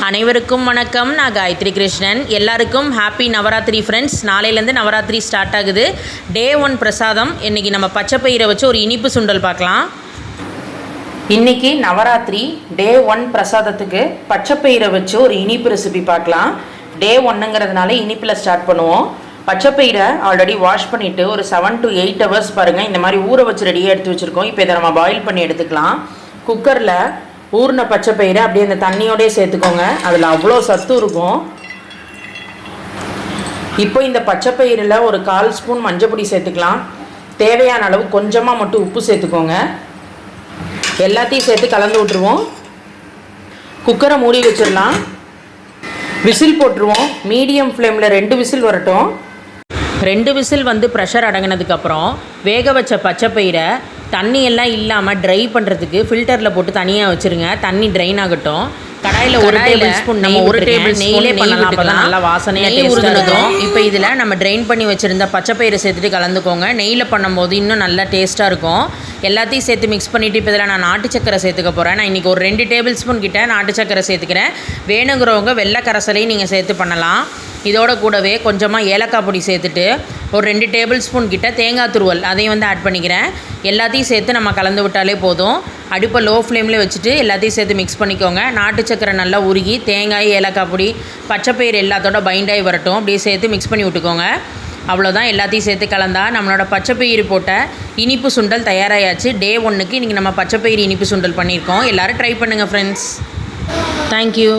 அனைவருக்கும் வணக்கம். நான் காயத்ரி கிருஷ்ணன். எல்லாருக்கும் ஹாப்பி நவராத்திரி ஃப்ரெண்ட்ஸ். நாளையிலேருந்து நவராத்திரி ஸ்டார்ட் ஆகுது. டே 1 பிரசாதம். இன்றைக்கி நம்ம பச்சைப்பயிரை வச்சு ஒரு இனிப்பு சுண்டல் பார்க்கலாம். இன்றைக்கி நவராத்திரி டே 1 பிரசாதத்துக்கு பச்சைப்பயிரை வச்சு ஒரு இனிப்பு ரெசிபி பார்க்கலாம். டே 1ங்கிறதுனால இனிப்பில் ஸ்டார்ட் பண்ணுவோம். பச்சைப்பயிரை ஆல்ரெடி வாஷ் பண்ணிவிட்டு ஒரு 7 to 8 hours பாருங்கள் இந்த மாதிரி ஊற வச்சு ரெடியாக எடுத்து வச்சுருக்கோம். இப்போ இதை நம்ம பாயில் பண்ணி எடுத்துக்கலாம். குக்கரில் ஊறின பச்சைப்பயிரை அப்படியே அந்த தண்ணியோடய சேர்த்துக்கோங்க. அதில் அவ்வளோ சத்து இருக்கும். இப்போ இந்த பச்சைப்பயிரில் ஒரு 1/4 ஸ்பூன் மஞ்சள் சேர்த்துக்கலாம். தேவையான அளவு கொஞ்சமாக மட்டும் உப்பு சேர்த்துக்கோங்க. எல்லாத்தையும் சேர்த்து கலந்து விட்டுருவோம். குக்கரை மூடி வச்சிடலாம். விசில் போட்டுருவோம். மீடியம் ஃப்ளேமில் 2 விசில் வரட்டும். 2 விசில் ப்ரெஷர் அடங்கினதுக்கப்புறம் வேக வச்ச பச்சைப்பயிரை தண்ணியெல்லாம் இல்லாமல் ட்ரை பண்ணுறதுக்கு ஃபில்டரில் போட்டு தனியாக வச்சுருங்க. தண்ணி ட்ரைன் ஆகட்டும். கடாயில் 1 டேபிள் ஸ்பூன் நம்ம 1 டேபிள் நெய்யிலே பண்ணலாம். அப்போ தான் நல்லா வாசனையாக உருதுனதும். இப்போ இதில் நம்ம ட்ரைன் பண்ணி வச்சுருந்த பச்சைப்பயிரை சேர்த்துட்டு கலந்துக்கோங்க. நெய்யில் பண்ணும்போது இன்னும் நல்லா டேஸ்ட்டாக இருக்கும். எல்லாத்தையும் சேர்த்து மிக்ஸ் பண்ணிவிட்டு இப்போ இதில் நான் நாட்டு சக்கரை சேர்த்துக்க போகிறேன். நான் இன்றைக்கி ஒரு 2 டேபிள் ஸ்பூன் கிட்ட நாட்டு சக்கரை சேர்த்துக்கிறேன். வேணுங்கிறவங்க வெள்ளை கரைசலையும் நீங்கள் சேர்த்து பண்ணலாம். இதோட கூடவே கொஞ்சமாக ஏலக்காய் பொடி சேர்த்துட்டு ஒரு 2 டேபிள் ஸ்பூன் கிட்ட தேங்காய் துருவல் அதையும் ஆட் பண்ணிக்கிறேன். எல்லாத்தையும் சேர்த்து நம்ம கலந்து விட்டாலே போதும். அடுப்பை லோ ஃப்ளேமில் வச்சுட்டு எல்லாத்தையும் சேர்த்து மிக்ஸ் பண்ணிக்கோங்க. நாட்டு சக்கரை நல்லா உருகி தேங்காய் ஏலக்காய் பொடி பச்சைப்பயிறு எல்லாத்தோட பைண்டாகி வரட்டும். அப்படியே சேர்த்து மிக்ஸ் பண்ணி விட்டுக்கோங்க. அவ்வளோதான். எல்லாத்தையும் சேர்த்து கலந்தா நம்மளோட பச்சைப்பயிறு போட்ட இனிப்பு சுண்டல் தயாராகியாச்சு. டே 1க்கு இன்றைக்கி நம்ம பச்சைப்பயிறு இனிப்பு சுண்டல் பண்ணியிருக்கோம். எல்லோரும் ட்ரை பண்ணுங்கள் ஃப்ரெண்ட்ஸ். தேங்க்யூ.